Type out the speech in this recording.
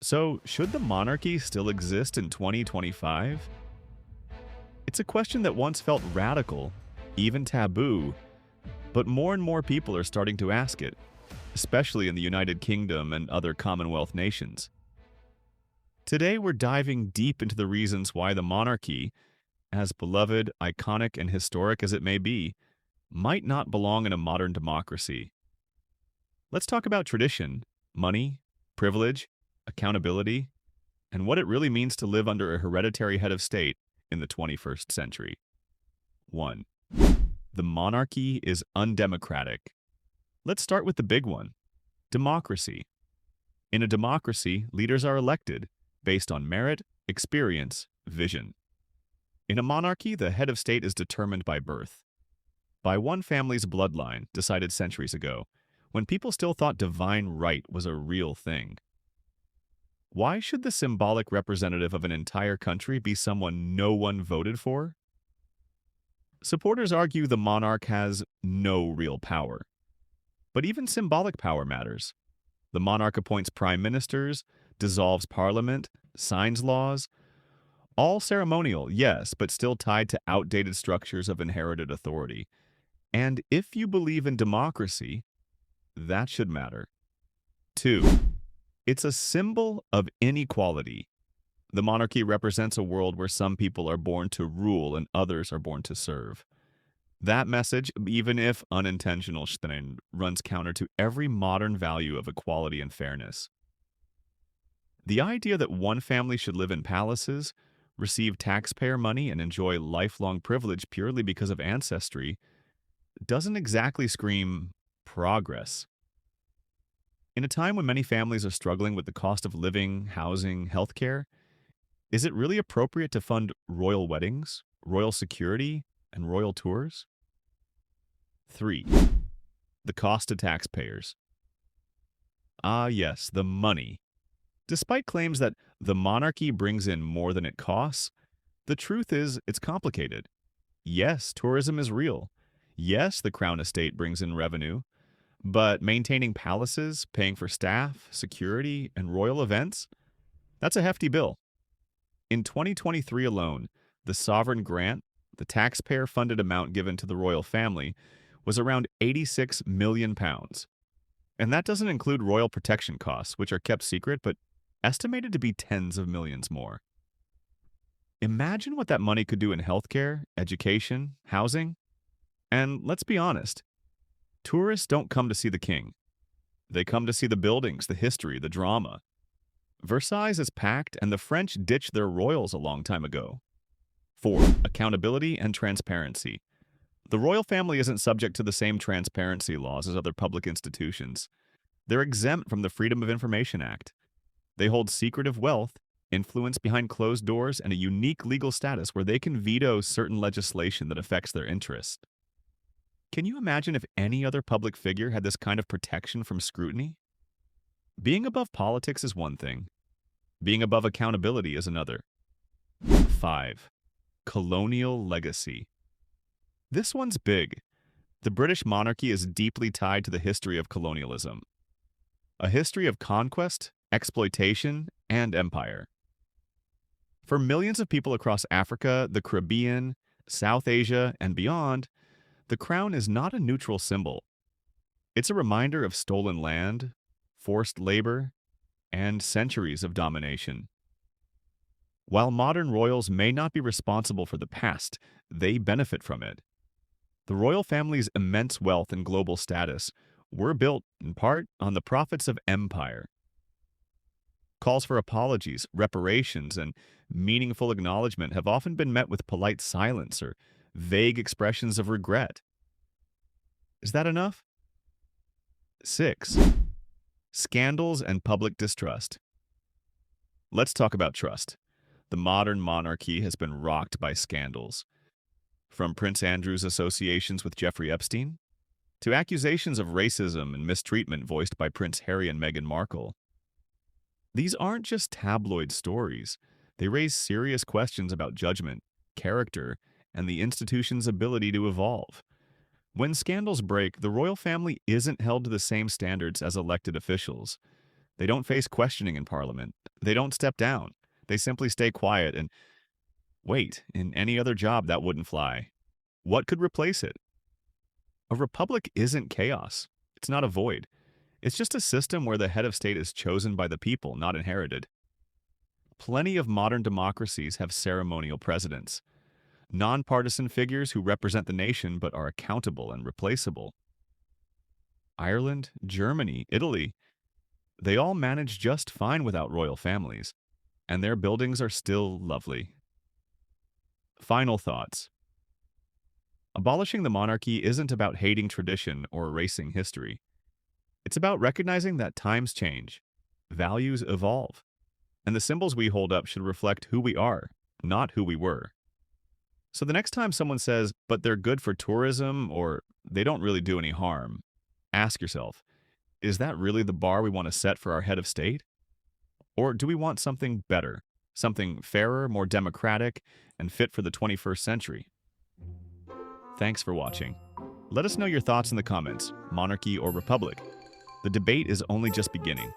So, should the monarchy still exist in 2025? It's a question that once felt radical, even taboo, but more and more people are starting to ask it, especially in the United Kingdom and other Commonwealth nations. Today, we're diving deep into the reasons why the monarchy, as beloved, iconic, and historic as it may be, might not belong in a modern democracy. Let's talk about tradition, money, privilege, accountability, and what it really means to live under a hereditary head of state in the 21st century. 1. The monarchy is undemocratic. Let's start with the big one, democracy. In a democracy, leaders are elected based on merit, experience, vision. In a monarchy, the head of state is determined by birth, by one family's bloodline decided centuries ago, when people still thought divine right was a real thing. Why should the symbolic representative of an entire country be someone no one voted for? Supporters argue the monarch has no real power. But even symbolic power matters. The monarch appoints prime ministers, dissolves parliament, signs laws, all ceremonial, yes, but still tied to outdated structures of inherited authority. And if you believe in democracy, that should matter. 2. It's a symbol of inequality. The monarchy represents a world where some people are born to rule and others are born to serve. That message, even if unintentional, runs counter to every modern value of equality and fairness. The idea that one family should live in palaces, receive taxpayer money, and enjoy lifelong privilege purely because of ancestry doesn't exactly scream progress. In a time when many families are struggling with the cost of living, housing, healthcare, is it really appropriate to fund royal weddings, royal security, and royal tours? 3. The cost to taxpayers. Ah, yes, the money. Despite claims that the monarchy brings in more than it costs, the truth is it's complicated. Yes, tourism is real. Yes, the crown estate brings in revenue, but maintaining palaces, paying for staff, security, and royal events, that's a hefty bill. In 2023 alone, the sovereign grant, the taxpayer-funded amount given to the royal family, was around £86 million. And that doesn't include royal protection costs, which are kept secret but estimated to be tens of millions more. Imagine what that money could do in healthcare, education, housing. And let's be honest, tourists don't come to see the king. They come to see the buildings, the history, the drama. Versailles is packed, and the French ditched their royals a long time ago. 4. Accountability and transparency. The royal family isn't subject to the same transparency laws as other public institutions. They're exempt from the Freedom of Information Act. They hold secretive wealth, influence behind closed doors, and a unique legal status where they can veto certain legislation that affects their interests. Can you imagine if any other public figure had this kind of protection from scrutiny? Being above politics is one thing. Being above accountability is another. 5. Colonial Legacy. This one's big. The British monarchy is deeply tied to the history of colonialism. A history of conquest, exploitation, and empire. For millions of people across Africa, the Caribbean, South Asia, and beyond, the crown is not a neutral symbol. It's a reminder of stolen land, forced labor, and centuries of domination. While modern royals may not be responsible for the past, they benefit from it. The royal family's immense wealth and global status were built, in part, on the profits of empire. Calls for apologies, reparations, and meaningful acknowledgement have often been met with polite silence or vague expressions of regret. Is that enough? 6. Scandals and public distrust. Let's talk about trust. The modern monarchy has been rocked by scandals. From Prince Andrew's associations with Jeffrey Epstein, to accusations of racism and mistreatment voiced by Prince Harry and Meghan Markle. These aren't just tabloid stories. They raise serious questions about judgment, character, and the institution's ability to evolve. When scandals break, the royal family isn't held to the same standards as elected officials. They don't face questioning in parliament. They don't step down. They simply stay quiet and wait. In any other job, that wouldn't fly. What could replace it? A republic isn't chaos. It's not a void. It's just a system where the head of state is chosen by the people, not inherited. Plenty of modern democracies have ceremonial presidents, nonpartisan figures who represent the nation but are accountable and replaceable. Ireland, Germany, Italy, they all manage just fine without royal families, and their buildings are still lovely. Final thoughts. Abolishing the monarchy isn't about hating tradition or erasing history. It's about recognizing that times change, values evolve, and the symbols we hold up should reflect who we are, not who we were. So the next time someone says, but they're good for tourism or they don't really do any harm, ask yourself, is that really the bar we want to set for our head of state? Or do we want something better, something fairer, more democratic, and fit for the 21st century? Thanks for watching. Let us know your thoughts in the comments, monarchy or republic. The debate is only just beginning.